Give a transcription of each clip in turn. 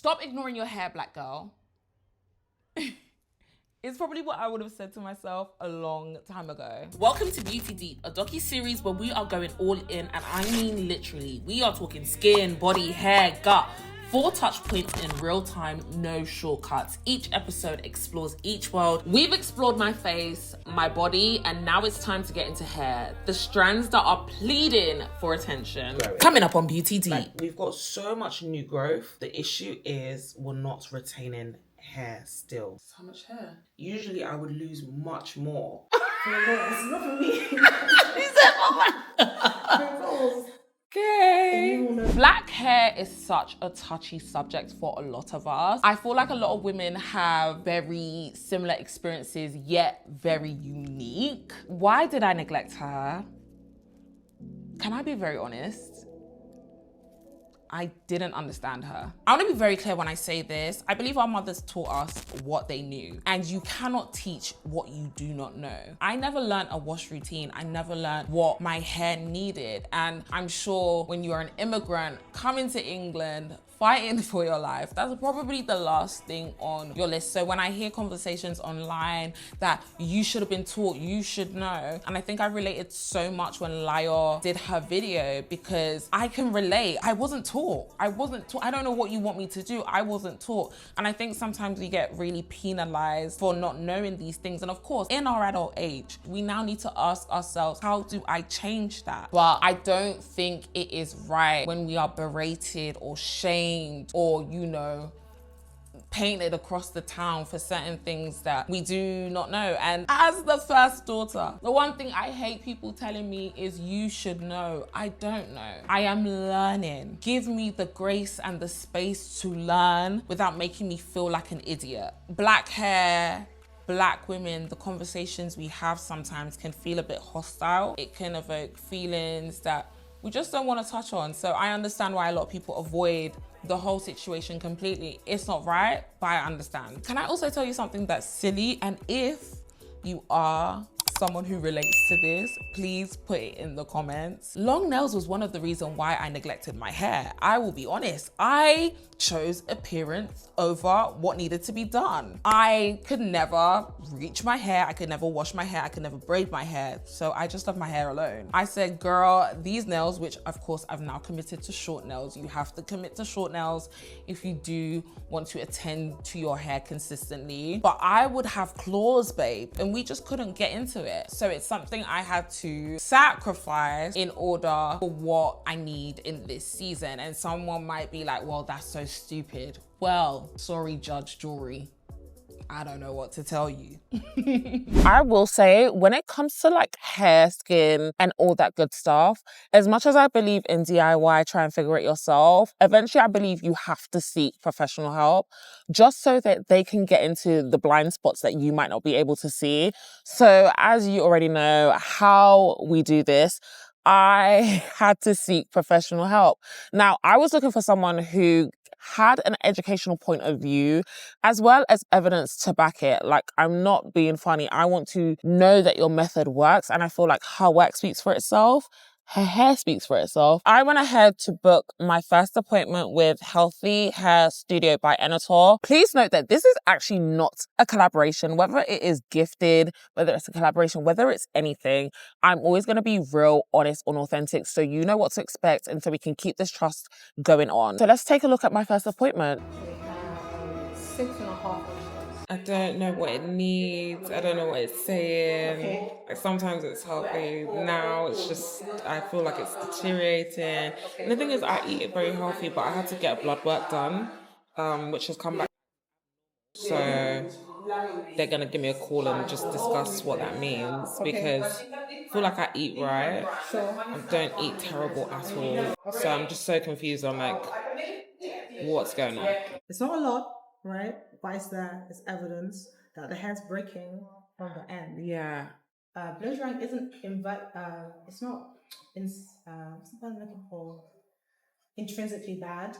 Stop ignoring your hair, black girl. It's probably what I would have said to myself a long time ago. Welcome to Beauty Deep, a docu-series where we are going all in, and I mean literally. We are talking skin, body, hair, gut, 4 touch points in real time, no shortcuts. Each episode explores each world. We've explored my face, my body, and now it's time to get into hair. The strands that are pleading for attention. Coming up on Beauty Deep. Like, we've got so much new growth. The issue is we're not retaining hair still. How much hair? Usually I would lose much more. It's not for me. He said, oh my. Okay. Black hair is such a touchy subject for a lot of us. I feel like a lot of women have very similar experiences, yet very unique. Why did I neglect her? Can I be very honest? I didn't understand her. I want to be very clear when I say this. I believe our mothers taught us what they knew, and you cannot teach what you do not know. I never learned a wash routine. I never learned what my hair needed. And I'm sure when you are an immigrant coming to England, fighting for your life, that's probably the last thing on your list. So when I hear conversations online that you should have been taught, you should know. And I think I related so much when Lyor did her video, because I can relate. I wasn't taught. I don't know what you want me to do. I wasn't taught. And I think sometimes we get really penalized for not knowing these things. And of course, in our adult age, we now need to ask ourselves, how do I change that? But I don't think it is right when we are berated or shamed or, you know, painted across the town for certain things that we do not know. And as the first daughter, the one thing I hate people telling me is you should know. I don't know. I am learning. Give me the grace and the space to learn without making me feel like an idiot. Black hair, Black women, the conversations we have sometimes can feel a bit hostile. It can evoke feelings that we just don't want to touch on. So I understand why a lot of people avoid the whole situation completely. It's not right, but I understand. Can I also tell you something that's silly? And if you are someone who relates to this, please put it in the comments. Long nails was one of the reasons why I neglected my hair. I will be honest. I chose appearance over what needed to be done. I could never reach my hair. I could never wash my hair. I could never braid my hair. So I just left my hair alone. I said, girl, these nails, which of course I've now committed to short nails. You have to commit to short nails if you do want to attend to your hair consistently. But I would have claws, babe, and we just couldn't get into it. So it's something I had to sacrifice in order for what I need in this season. And someone might be like, well, that's so stupid. Well, sorry, Judge Jury. I don't know what to tell you. I will say, when it comes to like hair, skin, and all that good stuff, as much as I believe in DIY, try and figure it yourself, eventually I believe you have to seek professional help just so that they can get into the blind spots that you might not be able to see. So as you already know how we do this, I had to seek professional help. Now, I was looking for someone who had an educational point of view as well as evidence to back it. Like, I'm not being funny. I want to know that your method works, and I feel like her work speaks for itself. Her hair speaks for itself. I went ahead to book my first appointment with Healthy Hair Studio by Enitan. Please note that this is actually not a collaboration. Whether it is gifted, whether it's a collaboration, whether it's anything, I'm always going to be real, honest, and authentic, so you know what to expect and so we can keep this trust going on. So let's take a look at my first appointment. We have 6.5 inches. I don't know what it needs. I don't know what it's saying. Okay. Like, sometimes it's healthy. Now it's just, I feel like it's deteriorating. And the thing is, I eat it very healthy, but I had to get blood work done, which has come back. So they're gonna give me a call and just discuss what that means, because I feel like I eat right. I don't eat terrible at all. So I'm just so confused. I'm like, what's going on? It's not a lot, right? But it's there. It's evidence that the hair's breaking from the end. Yeah. Blow drying isn't it's not what's the word I'm looking for? Intrinsically bad.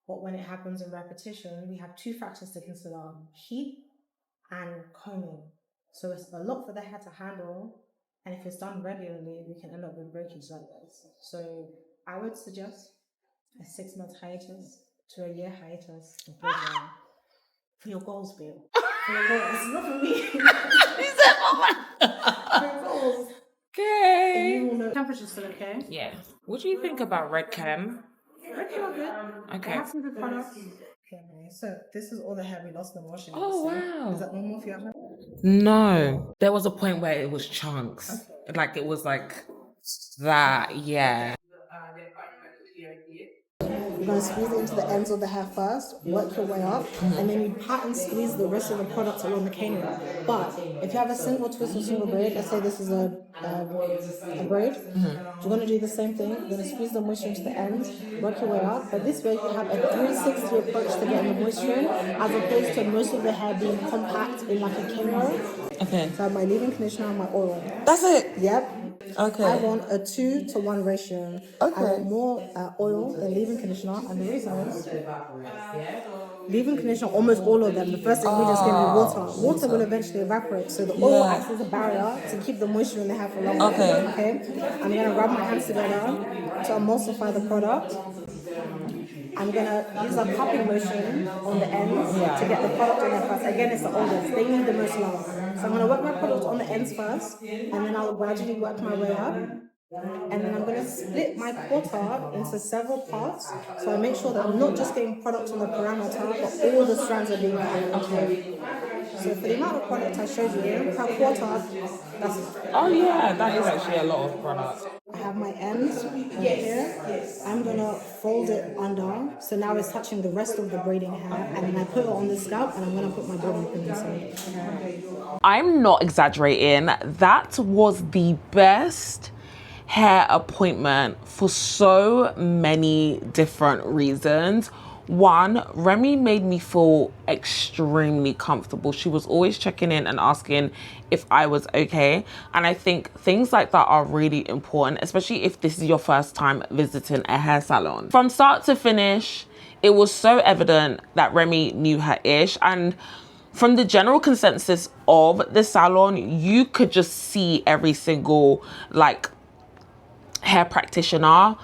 But when it happens in repetition, we have 2 factors to consider: heat and combing. So it's a lot for the hair to handle, and if it's done regularly, we can end up with breakage like this. So I would suggest a 6-month hiatus. to a year hiatus of blood drying. For your goals, Bill. For your goals. It's not for me. He said, For your goals. okay. And you will know. Temperature's still okay? Yeah. What do you think about Red Chem? Red Chem are good. Okay. I have some good products. Okay, so this is all the hair we lost in the washing. Oh, wow. Is that normal for you at home? No. There was a point where it was chunks. Like it was like that, yeah. You're going to squeeze it into the ends of the hair first, work your way up, and then you pat and squeeze the rest of the product along the cane root. But if you have a single twist or single braid, let's say this is a braid, you're going to do the same thing. You're going to squeeze the moisture into the ends, work your way up. But this way you have a 360 approach to getting the moisture in, as opposed to most of the hair being compact in like a cane row. Okay. So I have my leave-in conditioner and my oil. That's it? Yep. Okay. I want a 2-to-1 ratio. Okay. I want more oil than leave-in conditioner, and the reason is leave-in conditioner, almost all of them, the first ingredient is going to be water. Water will eventually evaporate, so the oil acts as a barrier to keep the moisture in the hair for longer. Okay. I'm going to rub my hands together to emulsify the product. I'm going to use a cupping motion on the ends to get the product on there first. Again, it's the oldest. They need the most love. So I'm going to work my product on the ends first, and then I'll gradually work my way up. And then I'm going to split my quarter into several parts. So I make sure that I'm not just getting product on the parameter, but all the strands are being covered. Okay. So for the amount of product I showed you, per quarter, that's... Oh yeah, that is actually a lot of product. I have my ends over here. I'm going to fold it under. So now it's touching the rest of the braiding hair. And then I put it on the scalp, and I'm going to put my bobby pin inside. I'm not exaggerating. That was the best hair appointment for so many different reasons. One, Remy made me feel extremely comfortable. She was always checking in and asking if I was okay. And I think things like that are really important, especially if this is your first time visiting a hair salon. From start to finish, it was so evident that Remy knew her ish. And from the general consensus of the salon, you could just see every single like hair practitioner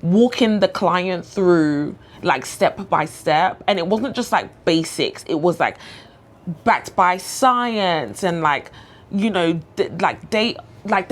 walking the client through like step by step, and it wasn't just like basics, it was like backed by science and like, you know, they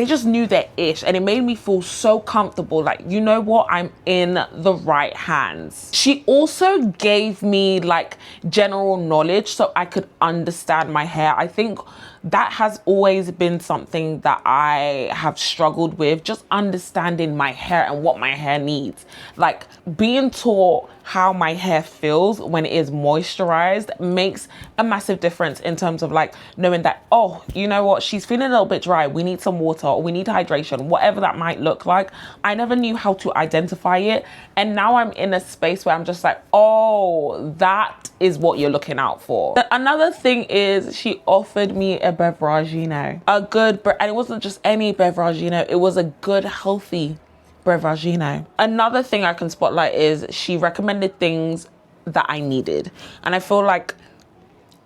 just knew their ish, and it made me feel so comfortable, like, you know what, I'm in the right hands. She also gave me like general knowledge so I could understand my hair. I think that has always been something that I have struggled with, just understanding my hair and what my hair needs. Like being taught how my hair feels when it is moisturized makes a massive difference in terms of like knowing that, oh, you know what, she's feeling a little bit dry, we need some water, or we need hydration, whatever that might look like. I never knew how to identify it, and now I'm in a space where I'm just like, oh, that is what you're looking out for. Another thing is she offered me a beveragino, and it wasn't just any beveragino, it was a good healthy beveragino. Another thing I can spotlight is she recommended things that I needed, and I feel like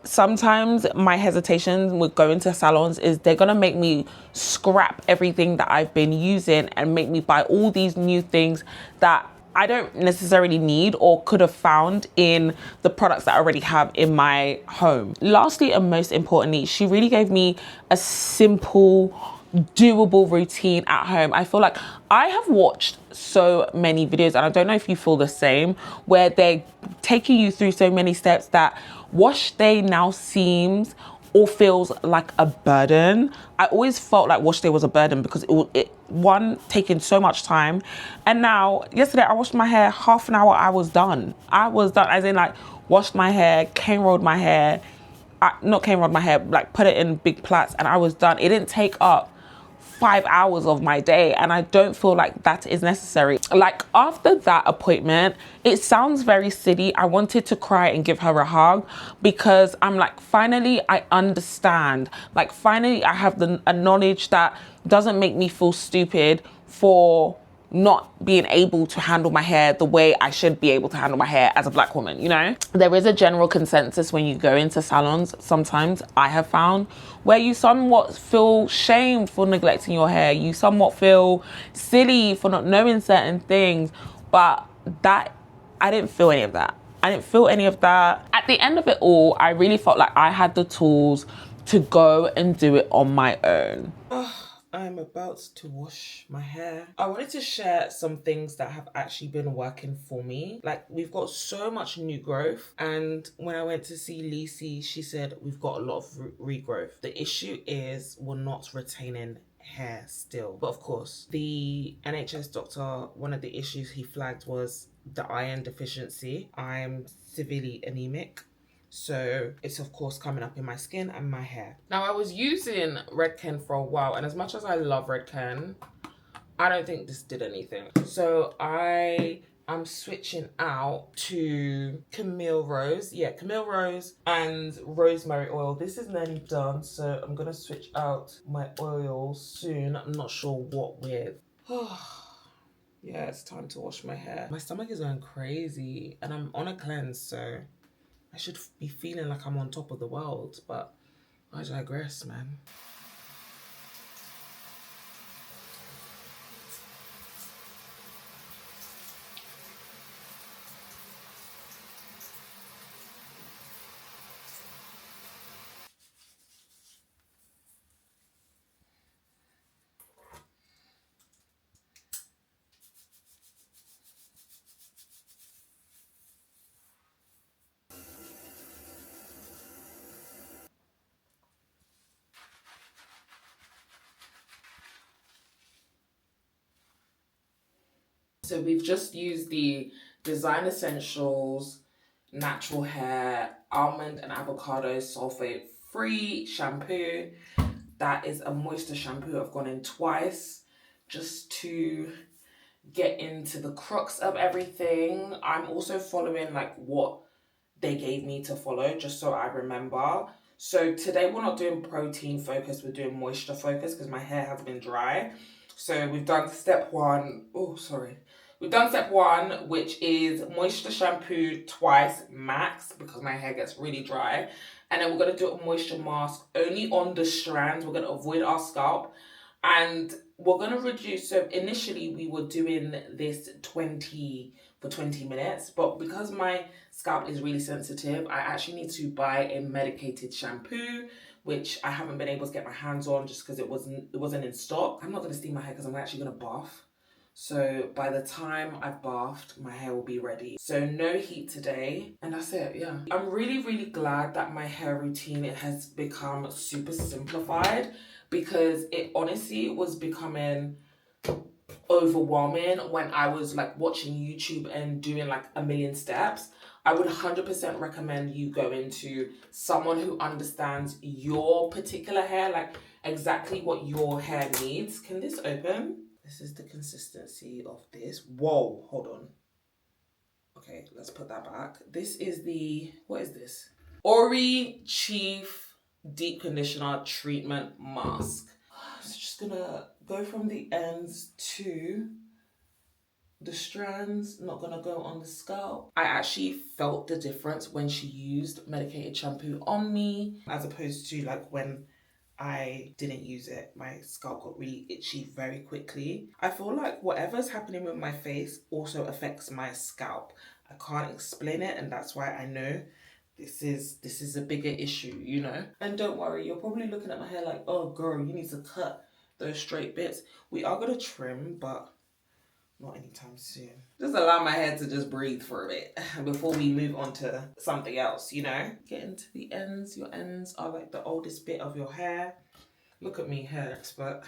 sometimes my hesitation with going to salons is they're gonna make me scrap everything that I've been using and make me buy all these new things that I don't necessarily need or could have found in the products that I already have in my home. Lastly, and most importantly, she really gave me a simple, doable routine at home. I feel like I have watched so many videos, and I don't know if you feel the same, where they're taking you through so many steps that wash day now seems or feels like a burden. I always felt like wash day was a burden because it taking so much time. And now, yesterday I washed my hair, half an hour, I was done, as in like washed my hair, cane rolled my hair, not cane rolled my hair, like put it in big plaits, and I was done. It didn't take up 5 hours of my day, and I don't feel like that is necessary. Like after that appointment, it sounds very silly, I wanted to cry and give her a hug, because I'm like, finally I understand. Like finally I have a knowledge that doesn't make me feel stupid for not being able to handle my hair the way I should be able to handle my hair as a Black woman, you know? There is a general consensus when you go into salons, sometimes I have found, where you somewhat feel shamed for neglecting your hair. You somewhat feel silly for not knowing certain things, but I didn't feel any of that. I didn't feel any of that. At the end of it all, I really felt like I had the tools to go and do it on my own. I'm about to wash my hair. I wanted to share some things that have actually been working for me. Like, we've got so much new growth, and when I went to see Lisi, she said we've got a lot of regrowth. The issue is we're not retaining hair still. But of course, the NHS doctor, one of the issues he flagged was the iron deficiency. I'm severely anemic. So it's of course coming up in my skin and my hair. Now, I was using Redken for a while, and as much as I love Redken, I don't think this did anything. So I am switching out to Camille Rose. Yeah, Camille Rose and rosemary oil. This is nearly done, so I'm gonna switch out my oil soon. I'm not sure what with. Yeah, it's time to wash my hair. My stomach is going crazy, and I'm on a cleanse, so I should be feeling like I'm on top of the world, but I digress, man. So we've just used the Design Essentials Natural Hair Almond and Avocado Sulfate Free Shampoo. That is a moisture shampoo. I've gone in twice just to get into the crux of everything. I'm also following like what they gave me to follow just so I remember. So today we're not doing protein focus, we're doing moisture focus because my hair has been dry. So we've done step one. Oh, sorry. We've done step one, which is moisture shampoo twice max because my hair gets really dry. And then we're going to do a moisture mask only on the strands. We're going to avoid our scalp. And we're going to reduce. So initially we were doing this 20 minutes. But because my scalp is really sensitive, I actually need to buy a medicated shampoo, which I haven't been able to get my hands on just because it wasn't in stock. I'm not going to steam my hair because I'm actually going to bath. So by the time I've bathed, my hair will be ready. So no heat today, and that's it, yeah. I'm really, really glad that my hair routine has become super simplified because it honestly was becoming overwhelming when I was like watching YouTube and doing like a million steps. I would 100% recommend you go into someone who understands your particular hair, like exactly what your hair needs. Can this open? This is the consistency of this. Whoa, hold on. Okay, let's put that back. This is the, what is this? Ori Chief Deep Conditioner Treatment Mask. So just gonna go from the ends to the strands, not gonna go on the scalp. I actually felt the difference when she used medicated shampoo on me as opposed to like when I didn't use it. My scalp got really itchy very quickly. I feel like whatever's happening with my face also affects my scalp. I can't explain it, and that's why I know this is a bigger issue, you know? And don't worry, you're probably looking at my hair like, oh girl, you need to cut those straight bits. We are gonna trim, but not anytime soon. Just allow my hair to just breathe for a bit before we move on to something else, you know? Get into the ends. Your ends are like the oldest bit of your hair. Look at me, hair expert.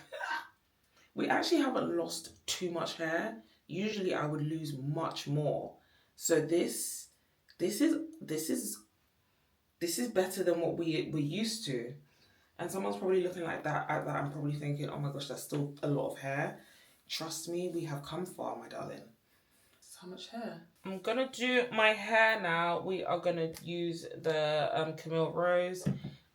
We actually haven't lost too much hair. Usually I would lose much more. So this is better than what we're used to. And someone's probably looking like that at that. I'm probably thinking, oh my gosh, that's still a lot of hair. Trust me, we have come far, my darling. So much hair. I'm gonna do my hair now. We are gonna use the Camille Rose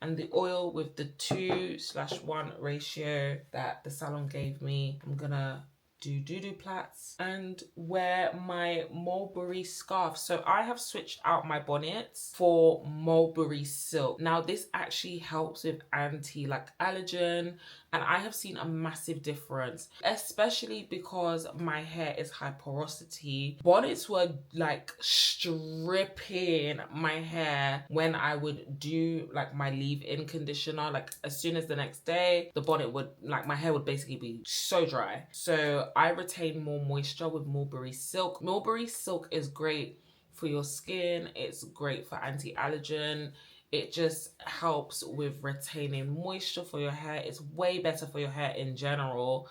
and the oil with the 2:1 ratio that the salon gave me. I'm gonna do doo-doo plaits and wear my mulberry scarf. So I have switched out my bonnets for mulberry silk. Now this actually helps with allergen And I have seen a massive difference, especially because my hair is high porosity. Bonnets were like stripping my hair when I would do like my leave-in conditioner. Like as soon as the next day, the bonnet would, like my hair would basically be so dry. So I retain more moisture with Mulberry Silk. Mulberry Silk is great for your skin. It's great for anti-allergen. It just helps with retaining moisture for your hair. It's way better for your hair in general,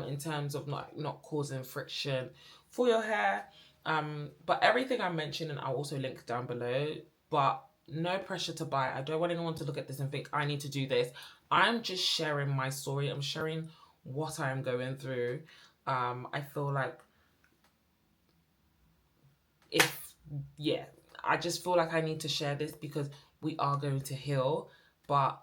in terms of not causing friction for your hair. But everything I mentioned, and I'll also link down below, but no pressure to buy. I don't want anyone to look at this and think I need to do this. I'm just sharing my story. I'm sharing what I'm going through. I feel like I just feel like I need to share this because we are going to heal, but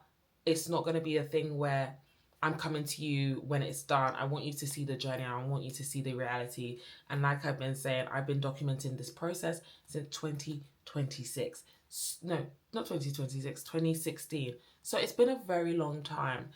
it's not going to be a thing where I'm coming to you when it's done. I want you to see the journey. I want you to see the reality. And like I've been saying, I've been documenting this process since 2026. No, not 2026, 2016. So it's been a very long time.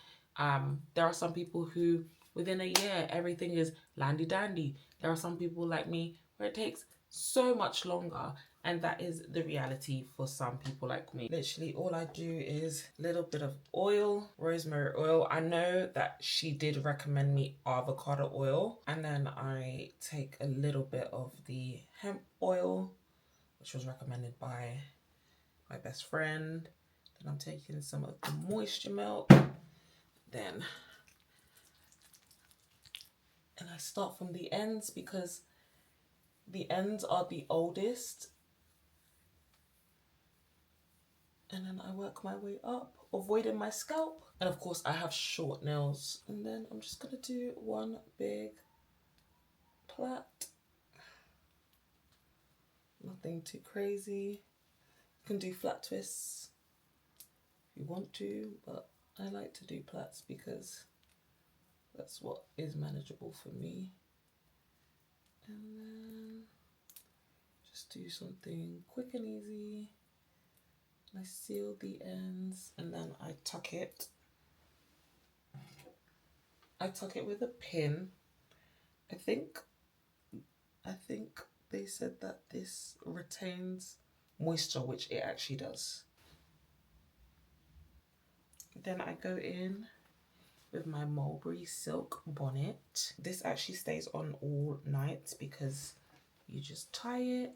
There are some people who within a year, everything is landy dandy. There are some people like me where it takes so much longer, and that is the reality for some people like me. Literally all I do is a little bit of oil, rosemary oil. I know that she did recommend me avocado oil, and then I take a little bit of the hemp oil, which was recommended by my best friend. Then I'm taking some of the moisture milk, and I start from the ends because the ends are the oldest. And then I work my way up, avoiding my scalp. And of course I have short nails. And then I'm just gonna do one big plait. Nothing too crazy. You can do flat twists if you want to, but I like to do plaits because that's what is manageable for me. And then just do something quick and easy. I seal the ends and then I tuck it. I tuck it with a pin. I think they said that this retains moisture, which it actually does. Then I go in with my Mulberry Silk bonnet. This actually stays on all night because you just tie it.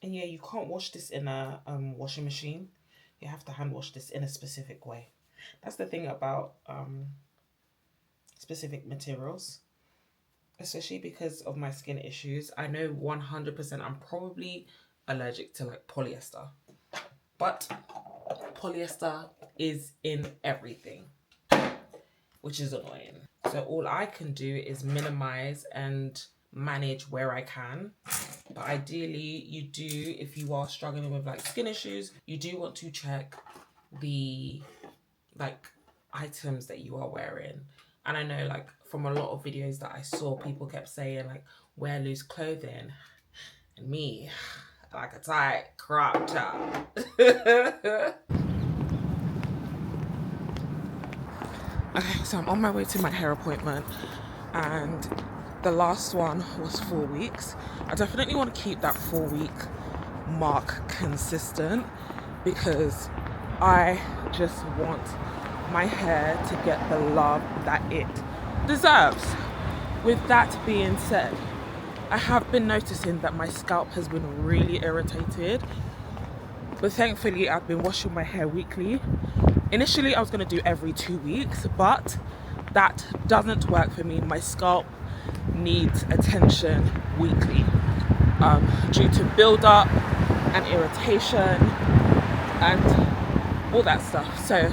And yeah, you can't wash this in a washing machine. You have to hand wash this in a specific way. That's the thing about specific materials, especially because of my skin issues. I know 100% I'm probably allergic to like polyester, but polyester is in everything, which is annoying. So all I can do is minimize and manage where I can. But ideally you do, if you are struggling with like skin issues, you do want to check the like items that you are wearing. And I know like from a lot of videos that I saw, people kept saying like wear loose clothing, and me, like a tight crop top. Okay, so I'm on my way to my hair appointment, and the last one was 4 weeks. I definitely want to keep that 4-week mark consistent because I just want my hair to get the love that it deserves. With that being said, I have been noticing that my scalp has been really irritated, but thankfully I've been washing my hair weekly. Initially I was going to do every 2 weeks, but that doesn't work for me. My scalp needs attention weekly due to build-up and irritation and all that stuff. So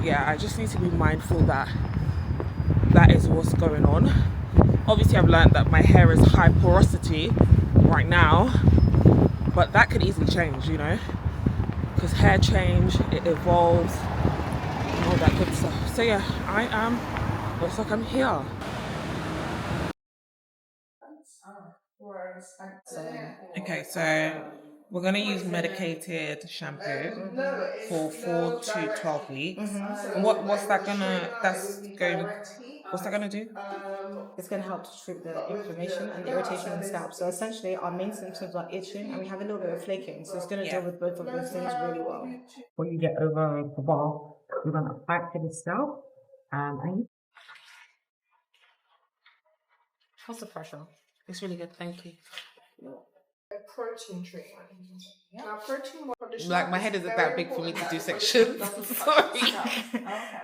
yeah, I just need to be mindful that that is what's going on. Obviously I've learned that my hair is high porosity right now, but that could easily change, you know, because hair change, it evolves and all that good stuff. So yeah, looks like I'm here. So Okay, so we're gonna use medicated shampoo for 4 to 12 weeks. And what's that gonna do? it's going to help to treat the inflammation and the irritation in the scalp. So essentially, our main symptoms are itching and we have a little bit of flaking. So it's going to deal with both of those things really well. When you get over the bath, you're going to activate the scalp. And How's the pressure? It's really good, thank you. Protein treatment. Now, protein conditioner. Like my head isn't that big for me to do sections. Sorry.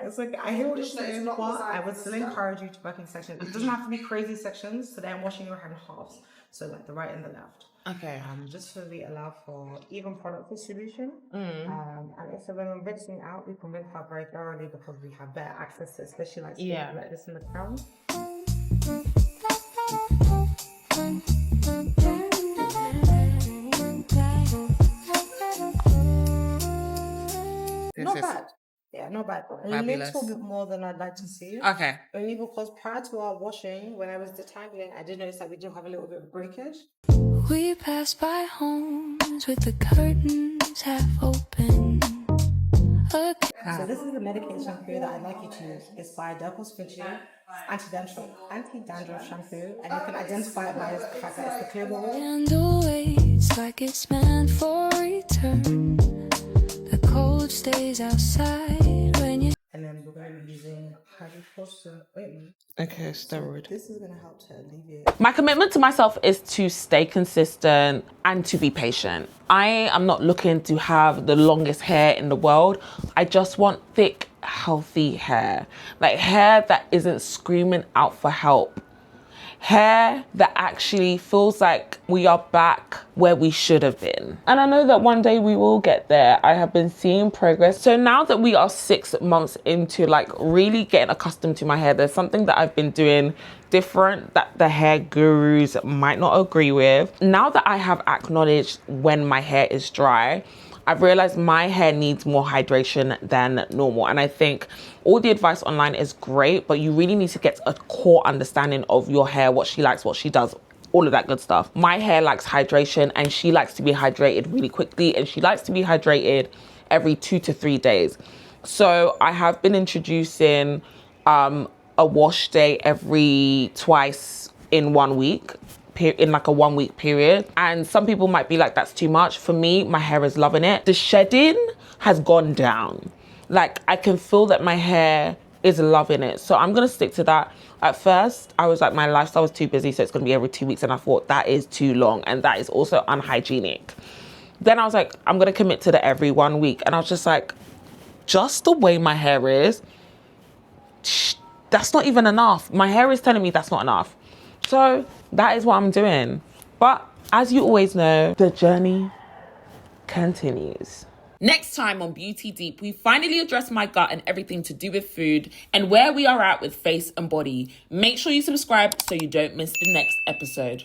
It's like I hear what you're saying, but I would still encourage you to work in sections. It doesn't have to be crazy sections. So then washing your hand halves, so like the right and the left. Okay. Just so we allow for even product distribution. And so when we're rinsing out, we can rinse out very thoroughly because we have better access to, especially like like this in the crown. Not bad. Yeah, not bad. Fabulous. A little bit more than I'd like to see. Okay. Only because prior to our washing, when I was detangling, I did notice that we do have a little bit of breakage. We pass by homes with the curtains half open. So this is the medication shampoo that I'd like you to use. It's by Derpospinchi anti-dandruff shampoo, and you can identify it by the fact that it's the clear bottle. And always like it's meant for return. The cold stays outside when you. And then we're going to be using hydrocortisone ointment. Okay, steroid. This is going to help to alleviate. My commitment to myself is to stay consistent and to be patient. I am not looking to have the longest hair in the world. I just want thick, healthy hair. Like hair that isn't screaming out for help. Hair that actually feels like we are back where we should have been. And I know that one day we will get there. I have been seeing progress. So now that we are 6 months into like really getting accustomed to my hair, there's something that I've been doing different that the hair gurus might not agree with. Now that I have acknowledged when my hair is dry, I've realized my hair needs more hydration than normal. And I think all the advice online is great, but you really need to get a core understanding of your hair, what she likes, what she does, all of that good stuff. My hair likes hydration and she likes to be hydrated really quickly, and she likes to be hydrated every 2 to 3 days. So I have been introducing a wash day every twice in 1 week. In like a 1 week period. And some people might be like, that's too much. For me, my hair is loving it. The shedding has gone down. Like I can feel that my hair is loving it. So I'm gonna stick to that. At first, I was like, my lifestyle was too busy, so it's gonna be every 2 weeks. And I thought that is too long. And that is also unhygienic. Then I was like, I'm gonna commit to the every 1 week. And I was just like, just the way my hair is, that's not even enough. My hair is telling me that's not enough. So that is what I'm doing. But as you always know, the journey continues. Next time on Beauty Deep, we finally address my gut and everything to do with food and where we are at with face and body. Make sure you subscribe so you don't miss the next episode.